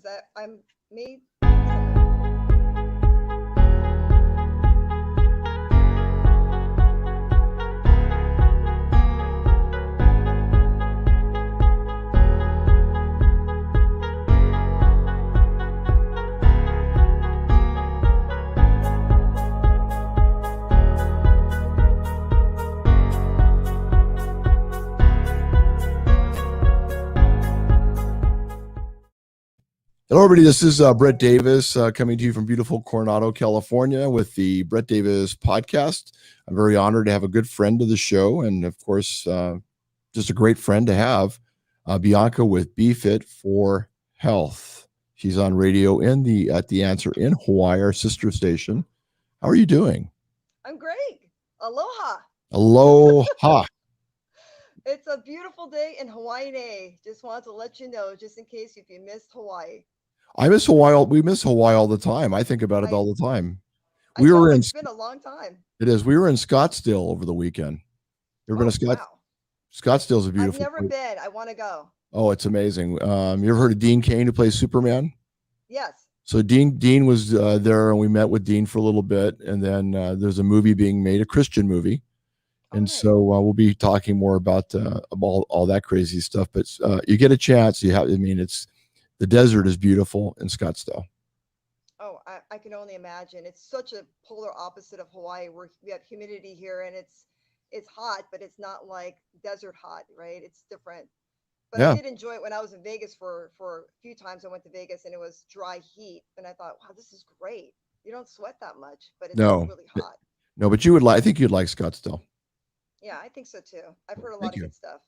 that I'm made. Hello, everybody. This is Brett Davis coming to you from beautiful Coronado, California, with the Brett Davis podcast. I'm very honored to have a good friend of the show, and of course, just a great friend to have, Biyanka with Be Fit for Health. She's on radio at the Answer in Hawaii, our sister station. How are you doing? I'm great. Aloha. Aloha. It's a beautiful day in Hawaii. Just wanted to let you know, just in case if you missed Hawaii. I miss Hawaii. We miss Hawaii all the time. I think about it I all the time. I We know were in. it's been a long time. It is. We were in Scottsdale over the weekend. You ever been Oh to Scott? wow. Scottsdale's a I've beautiful never place. been. I want to go. Oh, it's amazing. You ever heard of Dean Cain, who plays Superman? Yes. So Dean was there, and we met with Dean for a little bit, and then there's a movie being made, a Christian movie, Oh and nice. so we'll be talking more about all that crazy stuff. But you get a chance, you have. I mean, it's the desert is beautiful in Scottsdale. Oh, I can only imagine. It's such a polar opposite of Hawaii, where we have humidity here and it's hot, but it's not like desert hot, right? It's different. But I Yeah, did enjoy it when I was in Vegas for a few times. I went to Vegas and it was dry heat, and I thought, wow, this is great. You don't sweat that much, but it's still no, really hot. no, but you would like. I think you'd like Scottsdale. Yeah, I think so too. I've heard a lot Thank of you. good stuff.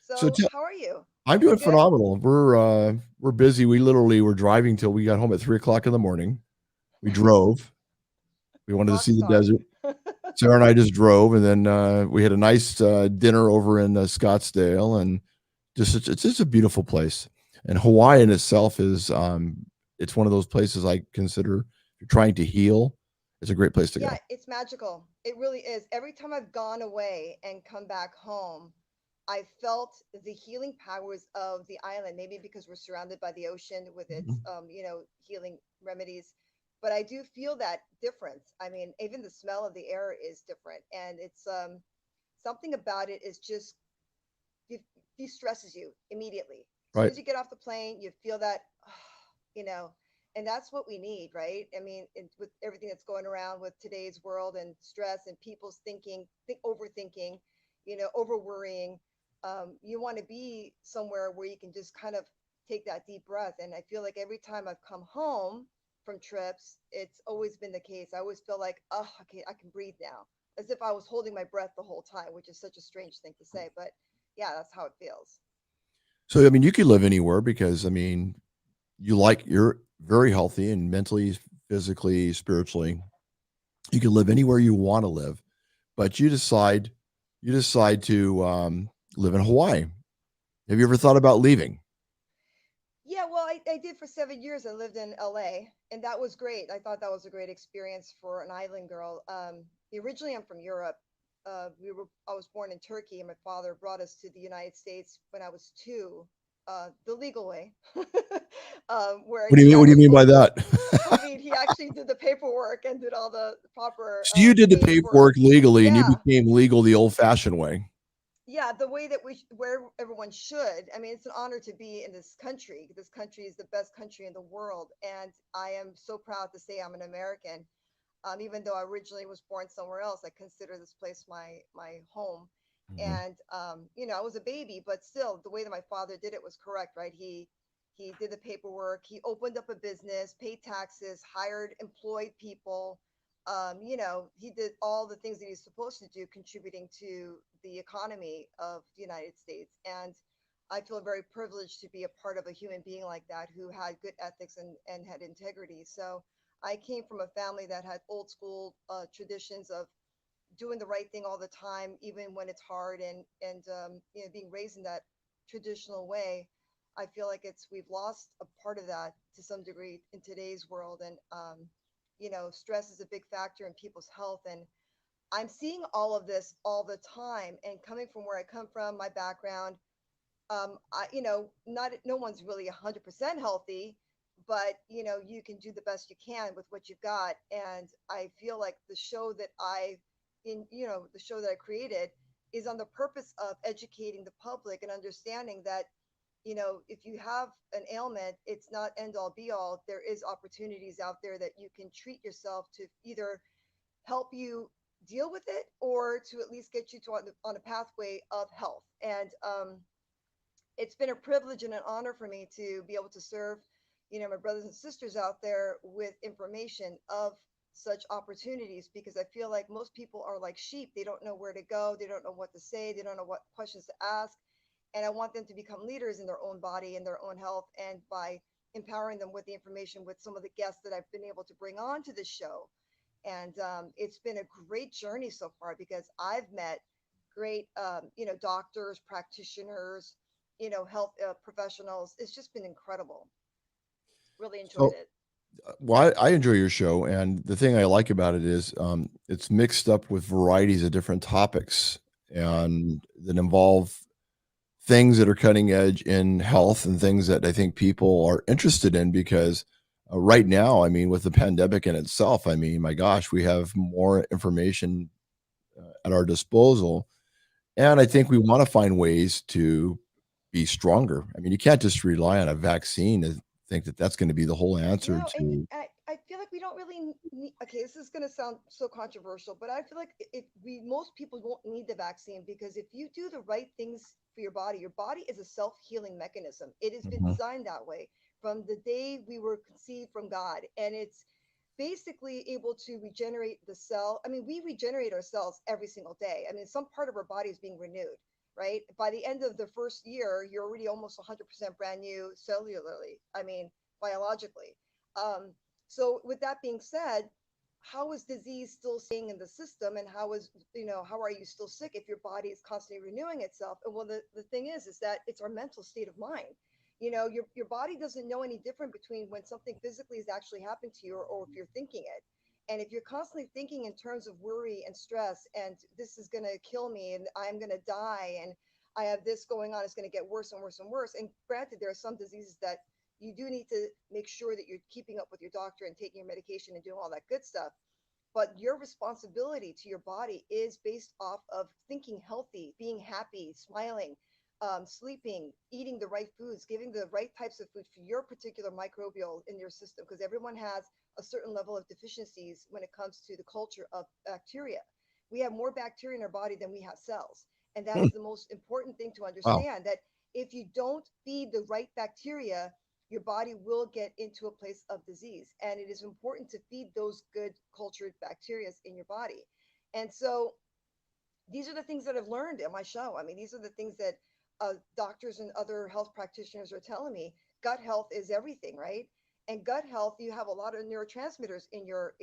So So, how are you? I'm You doing good? phenomenal. We're busy. We literally were driving till we got home at 3 o'clock in the morning. We drove. We wanted to Rock see the star. desert. Sarah and I just drove, and then we had a nice dinner over in Scottsdale, and it's just a beautiful place. And Hawaii in itself is it's one of those places I consider if you're trying to heal, it's a great place to Yeah, go. it's magical. It really is. Every time I've gone away and come back home, I felt the healing powers of the island. Maybe because we're surrounded by the ocean with its, Mhm. healing remedies. But I do feel that difference. I mean, even the smell of the air is different, and it's something about it is just de- de-stresses you immediately. As soon Right. as you get off the plane, you feel that, you know, and that's what we need, right? I mean, with everything that's going around with today's world and stress and people's overthinking, over worrying, you want to be somewhere where you can just kind of take that deep breath. And I feel like every time I've come home from trips, it's always been the case. I always feel like, oh, okay, I can breathe now, as if I was holding my breath the whole time, which is such a strange thing to say, but yeah, that's how it feels. So I mean, you could live anywhere because I mean, you're very healthy and mentally, physically, spiritually. You can live anywhere you want to live, but you decide to live in Hawaii. Have you ever thought about leaving? Yeah, well, I did for 7 years. I lived in LA, and that was great. I thought that was a great experience for an island girl. Originally, I'm from Europe. I was born in Turkey, and my father brought us to the United States when I was two, the legal way, where What do you he mean? What do you actually mean by that? I mean, he actually did the paperwork and did all the proper So you did the paperwork. paperwork legally, and you Yeah, became legal the old-fashioned way. yeah, the way that where everyone should. I mean, it's an honor to be in this country. This country is the best country in the world, and I am so proud to say I'm an American. Even though I originally was born somewhere else, I consider this place my home. Mhm. And I was a baby, but still, the way that my father did it was correct, right? He did the paperwork. He opened up a business, paid taxes, hired employed people. He did all the things that he's supposed to do, contributing to the economy of the United States. And I feel very privileged to be a part of a human being like that who had good ethics and had integrity. So I came from a family that had old school traditions of doing the right thing all the time, even when it's hard, and being raised in that traditional way. I feel like we've lost a part of that to some degree in today's world, and stress is a big factor in people's health, and I'm seeing all of this all the time. And coming from where I come from, my background, not no one's really 100% healthy, but you can do the best you can with what you've got. And I feel like the show that I created is on the purpose of educating the public and understanding that if you have an ailment, it's not end all be all. There is opportunities out there that you can treat yourself to either help you deal with it or to at least get you to on a pathway of health. And it's been a privilege and an honor for me to be able to serve my brothers and sisters out there with information of such opportunities, because I feel like most people are like sheep. They don't know where to go, they don't know what to say, they don't know what questions to ask. And I want them to become leaders in their own body and their own health, and by empowering them with the information with some of the guests that I've been able to bring on to this show. And it's been a great journey so far, because I've met great doctors, practitioners, health professionals. It's just been incredible. Really enjoyed So, it. well, I enjoy your show, and the thing I like about it is it's mixed up with varieties of different topics Right. and that involve things that are cutting edge in health and things that I think people are interested in because right now, I mean, with the pandemic in itself, I mean, my gosh, we have more information at our disposal. And I think we Exactly. want to find ways to be stronger. I mean, you can't just rely on a vaccine and think that that's going to be the whole answer No, and to. I feel like we don't really need, okay, this is going to sound so controversial, but I feel like if we, most people won't need the vaccine, because if you do the right things for your body is a self-healing mechanism. It has been Mhm. designed that way from the day we were conceived from God. And it's basically able to regenerate the cell. I mean, we regenerate our cells every single day. I mean, some part of our body is being renewed, right? By the end of the first year, you're already almost 100% brand new cellularly. I mean, biologically. um, so with that being said, how is disease still staying in the system, and how are you still sick if your body is constantly renewing itself? And well, the thing is that it's our mental state of mind. Your body doesn't know any different between when something physically has actually happened to you, or if you're thinking it. And if you're constantly thinking in terms of worry and stress, and this is going to kill me, and I'm going to die, and I have this going on, it's going to get worse and worse and worse. And granted, there are some diseases that you do need to make sure that you're keeping up with your doctor and taking your medication and doing all that good stuff. But your responsibility to your body is based off of thinking healthy, being happy, smiling, sleeping, eating the right foods, giving the right types of food for your particular microbial in your system, because everyone has a certain level of deficiencies when it comes to the culture of bacteria. We have more bacteria in our body than we have cells. And Hmm. that's the most important thing to Wow. understand, that if you don't feed the right bacteria, your body will get into a place of disease. And it is important to feed those good cultured bacteria in your body. And so these are the things that I've learned in my show. I mean, these are the things that doctors and other health practitioners are telling me. Gut health is everything, right? And gut health, you have a lot of neurotransmitters in your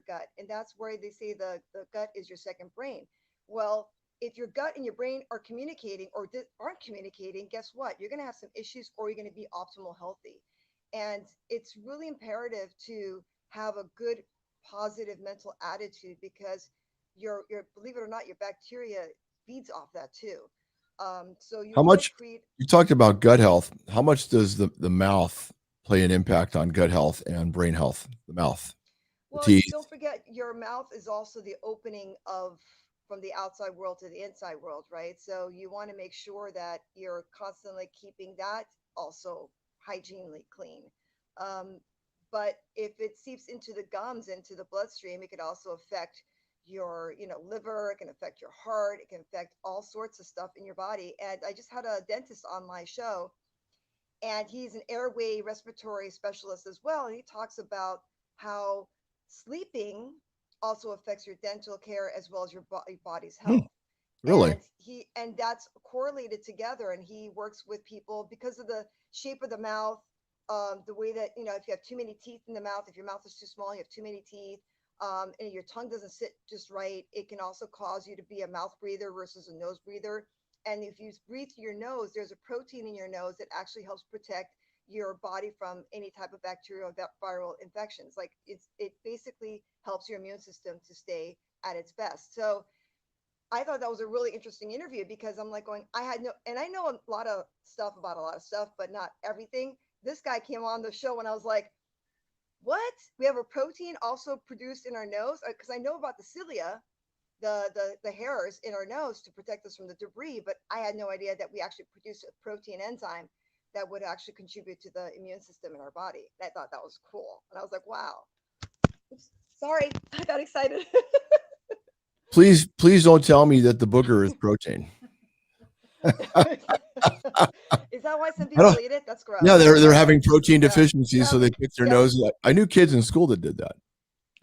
gut, and that's where they say the gut is your second brain. Well, if your gut and your brain are communicating or aren't communicating, guess what? You're going to have some issues, or you're going to be optimal healthy. And it's really imperative to have a good, positive mental attitude, because your believe it or not, your bacteria feeds off that too. So you How want to much create. you talked about gut health? How much does the mouth play an impact on gut health and brain health? The mouth, the Well, teeth. don't forget, your mouth is also the opening of from the outside world to the inside world, right? So you want to make sure that you're constantly keeping that also hygienely clean. Um, but if it seeps into the gums, into the bloodstream, it could also affect your, liver. It can affect your heart. It can affect all sorts of stuff in your body. And I just had a dentist on my show, and he's an airway respiratory specialist as well. And he talks about how sleeping also affects your dental care as well as your body's Hmm, health. really? And that's correlated together. And he works with people because of the shape of the mouth, the way that, if you have too many teeth in the mouth, if your mouth is too small, you have too many teeth, and your tongue doesn't sit just right, it can also cause you to be a mouth breather versus a nose breather. And if you breathe through your nose, there's a protein in your nose that actually helps protect your body from any type of bacterial viral infections. Like, it basically helps your immune system to stay at its best. So I thought that was a really interesting interview because I'm like going, I had no, and I know a lot of stuff about a lot of stuff, but not everything. This guy came on the show and I was like, what? We have a protein also produced in our nose? Because I know about the cilia, the hairs in our nose to protect us from the debris, but I had no idea that we actually produce a protein enzyme that would actually contribute to the immune system in our body. I thought that was cool. And I was like, wow. Oops, sorry, I got excited. Please don't tell me that the booger is protein. Is that why some I people don't. eat it? That's Yeah, gross. they're Okay. having protein Yeah. deficiencies, so Yep. they pick their Yep. nose. I knew kids in school that did that.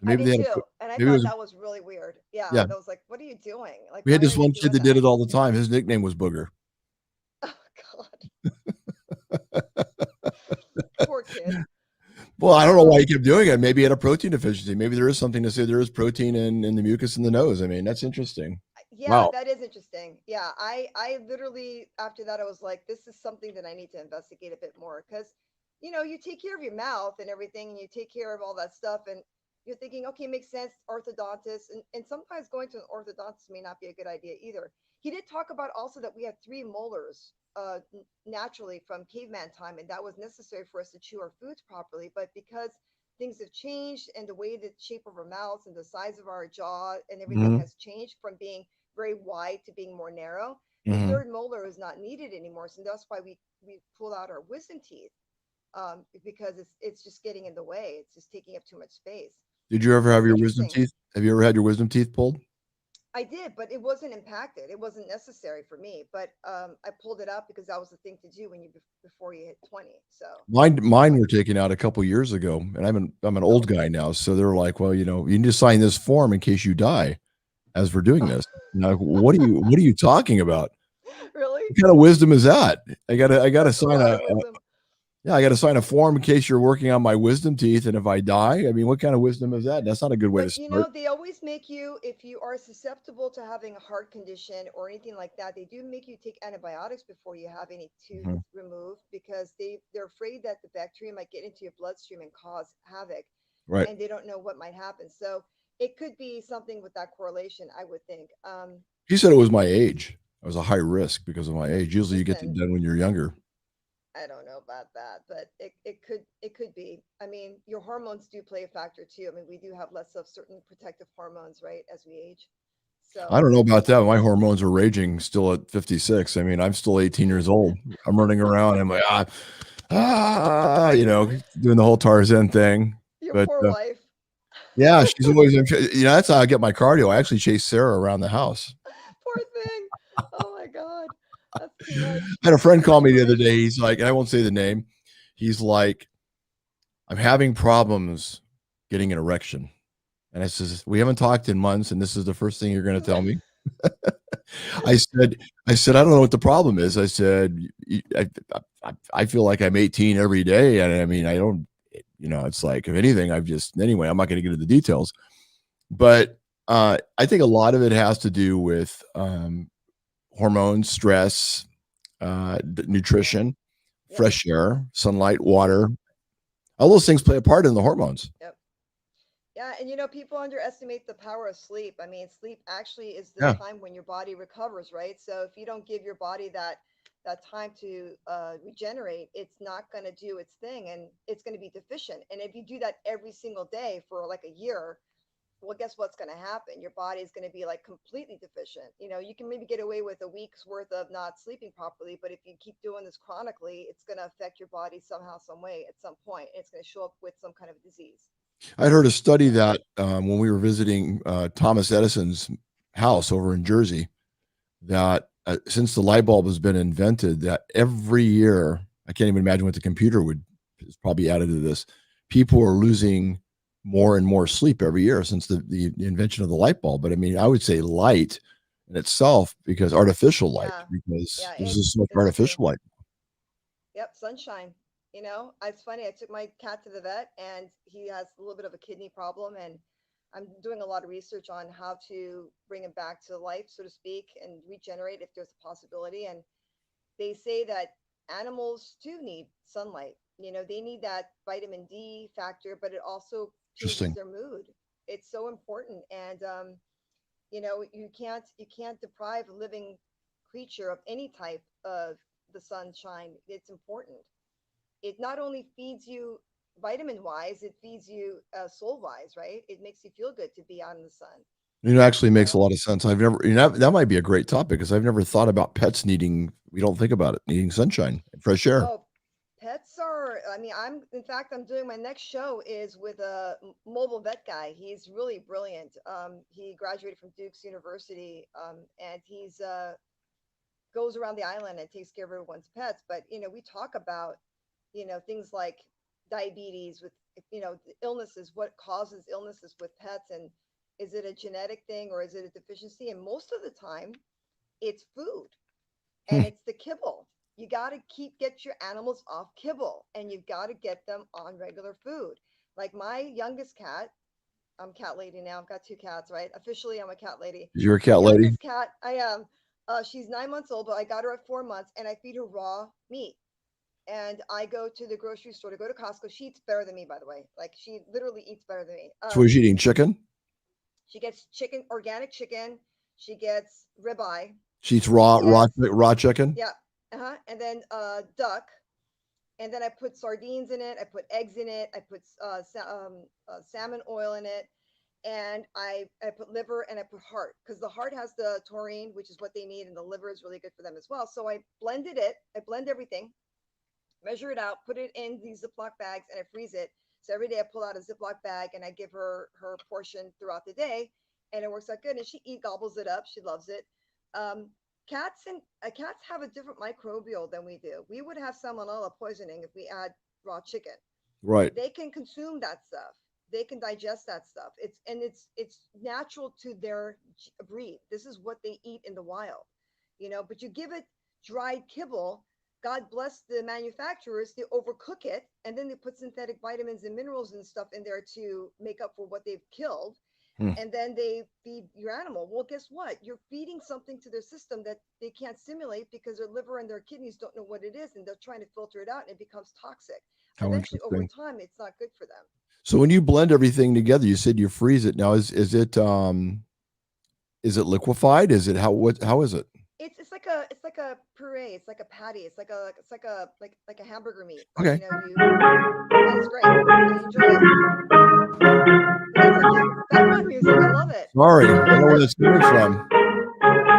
I Maybe did they had a. too. And I Maybe it thought was. that was really weird. Yeah. Yeah, That was like, what are you doing? Like, we had why this are you one kid doing that did that? it all the time. His nickname was Booger. Oh, God. Poor kid. Well, I don't know why he Um, kept doing it. Maybe he had a protein deficiency. Maybe there is something to say there is protein in the mucus in the nose. I mean, that's interesting. yeah, Wow. that is interesting. Yeah, I literally after that I was like, this is something that I need to investigate a bit more because, you take care of your mouth and everything, and you take care of all that stuff, and you're thinking, okay, makes sense, orthodontist, and sometimes going to an orthodontist may not be a good idea either. He did talk about also that we have three molars, naturally from caveman time, and that was necessary for us to chew our foods properly. But because things have changed and the way the shape of our mouths and the size of our jaw and everything Hmm. has changed from being very wide to being more narrow. The Hmm. third molar is not needed anymore, so that's why we pull out our wisdom teeth, because it's just getting in the way. It's just taking up too much space. Did you ever So have it's your wisdom interesting. teeth? Have you ever had your wisdom teeth pulled? I did, but it wasn't impacted. It wasn't necessary for me. But I pulled it out because that was the thing to do when you before you hit 20. So I'm Mine like, were taken out a couple years ago, and I'm an oh, old guy now, so they're like, well, you need to sign this form in case you die as we're doing oh this. Now, what are you talking about? really? What kind of wisdom is that? I gotta That's a sign lot a, of wisdom. yeah, I gotta sign a form in case you're working on my wisdom teeth, and if I die, I mean, what kind of wisdom is that? That's not a good way to But start. they always make you, if you are susceptible to having a heart condition or anything like that, they do make you take antibiotics before you have any tooth Mhm. removed because they're afraid that the bacteria might get into your bloodstream and cause havoc, Right. and they don't know what might happen. So it could be something with that correlation, I would think. He said it was my age. I was a high risk because of my age. Usually, you get them Listen, done when you're younger. I don't know about that, but it could be. I mean, your hormones do play a factor too. I mean, we do have less of certain protective hormones, right, as we age. I So don't know about that. My hormones are raging still at 56. I mean, I'm still 18 years old. I'm running around. I'm like, doing the whole Tarzan thing. your But poor wife. yeah, she's always, that's how I get my cardio. I actually chase Sarah around the house. Poor thing. Oh my God. That's too much. I had a friend call me the other day. Transformation. He's like, and I won't say the name. He's like, I'm having problems getting an erection. And I says, we haven't talked in months, and this is the first thing you're going to tell me. I said, I don't know what the problem is. I said, I feel like I'm 18 every day, and I mean, I don't, it's like if anything, I've just anyway. I'm not going to get into the details, but I think a lot of it has to do with hormones, stress, Yeah. nutrition, Yep. fresh air, sunlight, Hmm. water. All those things play a part in the hormones. Yep. Yeah, and people underestimate the power of sleep. I mean, sleep actually is the Yeah, time when your body recovers, right? So if you don't give your body that time to regenerate, it's not going to do its thing, and it's going to be deficient. And if you do that every single day for like a year, well, guess what's going to happen? Your body is going to be like completely deficient. You can maybe get away with a week's worth of not sleeping properly, but if you keep doing this chronically, it's going to affect your body somehow, some way at some point. And it's going to show up with some kind of disease. I'd heard a study So, that when we were visiting Thomas Edison's house over in Jersey, that since the light bulb has been invented, that every year, I can't even imagine what the computer would is probably added to this. People are losing more and more sleep every year since the invention of the light bulb. But I mean, I would say light in itself because artificial light, yeah, because yeah, there's it just so much that's true. artificial light. Yep, sunshine. It's funny. I took my cat to the vet, and he has a little bit of a kidney problem, and I'm doing a lot of research on how to bring him back to life, so to speak, and regenerate if there's a possibility. And they say that animals too need sunlight. They need that vitamin D factor, but it also changes Interesting. their mood. It's so important. And You can't deprive a living creature of any type of the sunshine. It's important. It not only feeds you vitamin wise, it feeds you soul wise, right? It makes you feel good to be out in the sun. It actually makes a So, lot of sense. I've never, that might be a great topic because I've never thought about pets needing. We don't think about it needing sunshine and fresh air. oh, pets are. I mean, in fact, I'm doing my next show is with a mobile vet guy. He's really brilliant. He graduated from Duke's University, and he's goes around the island and takes care of everyone's pets. But we talk about things like diabetes with the illnesses, what causes illnesses with pets, and is it a genetic thing or is it a deficiency? And most of the time, it's food Hmm. and it's the kibble. You got to get your animals off kibble and you've got to get them on regular food. Like my youngest cat, I'm cat lady now. I've got two cats, right? Officially, I'm a cat lady. You're a My cat lady. youngest cat, I am. She's 9 months old, but I got her at 4 months, and I feed her raw meat. And I go to the grocery store to go to Costco. She eats better than me, by the way. Like she literally eats better than me. So was eating chicken. She gets chicken, organic chicken. She gets ribeye. She eats She gets raw chicken. yeah, and then duck, and then I put sardines in it. I put eggs in it. I put salmon oil in it, and I put liver and I put heart because the heart has the taurine, which is what they need, and the liver is really good for them as well. So I blended it. I blend everything, measure it out, put it in these Ziploc bags, and I freeze it. So every day I pull out a Ziploc bag and I give her her portion throughout the day, and it works out good. And she gobbles it up. She loves it. Um, cats have a different microbial than we do. We would have salmonella poisoning if we add raw chicken. Right. They can consume that stuff. They can digest that stuff. It's natural to their breed. This is what they eat in the wild, But you give it dried kibble. God bless the manufacturers. They overcook it, and then they put synthetic vitamins and minerals and stuff in there to make up for what they've killed. Hmm. And then they feed your animal. Well, guess what? You're feeding something to their system that they can't simulate because their liver and their kidneys don't know what it is, and they're trying to filter it out, and it becomes toxic. How Eventually, over interesting. time, it's not good for them. So when you blend everything together, you said you freeze it. Now is it liquefied? Is it how is it? It's like a puree. It's like a patty. It's like a hamburger meat. Like Okay. and it's great. I enjoy it. But that's okay. Background music. I love it. Sorry, I don't know where that's coming from.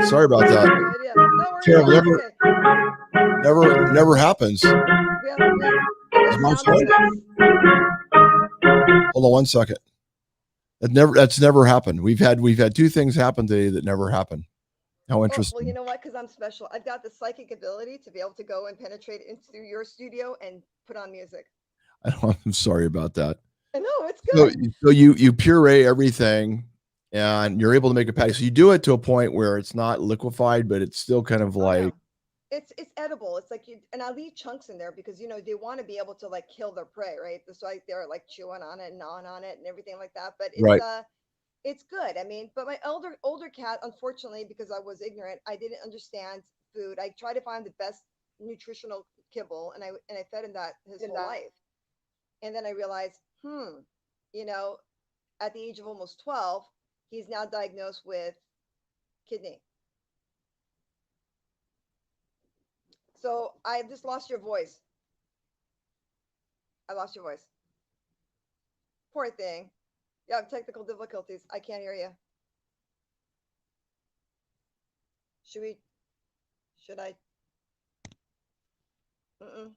Sorry about I that. have no idea. No worries at Terrible. all. It's okay. Never happens. We have Is mom sound fine? effects. Hold on one second. That's never happened. We've had two things happen today that never happened. How Well, you interesting. know what? Because I'm special. I've got the psychic ability to be able to go and penetrate into your studio and put on music. I'm sorry about that. I know it's So good. so you puree everything and you're able to make a patty. So you do it to a point where it's not liquefied, but it's still kind of Oh like no, it's edible. It's like and I leave chunks in there because they want to be able to like kill their prey, right? That's why they're like chewing on it and gnawing on it and everything like that. But right. it's good. I mean, but my older cat, unfortunately, because I was ignorant, I didn't understand food. I tried to find the best nutritional kibble, and I fed him that his whole life. And then I realized, you know, at the age of almost 12, he's now diagnosed with kidney. So I just lost your voice. I lost your voice. Poor thing. You have technical difficulties. I can't hear you. Should we? Should I? Mm-mm.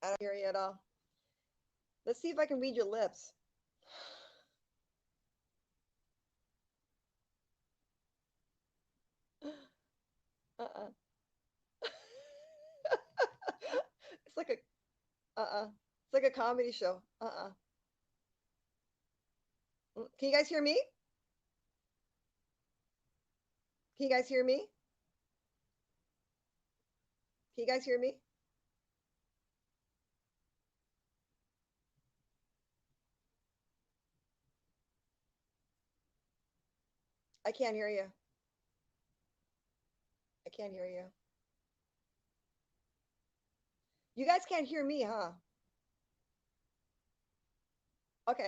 I don't hear you at all. Let's see if I can read your lips. Uh-uh. It's like a It's like a comedy show. Can you guys hear me? Can you guys hear me? Can you guys hear me? I can't hear you. I can't hear you. You guys can't hear me, huh? Okay.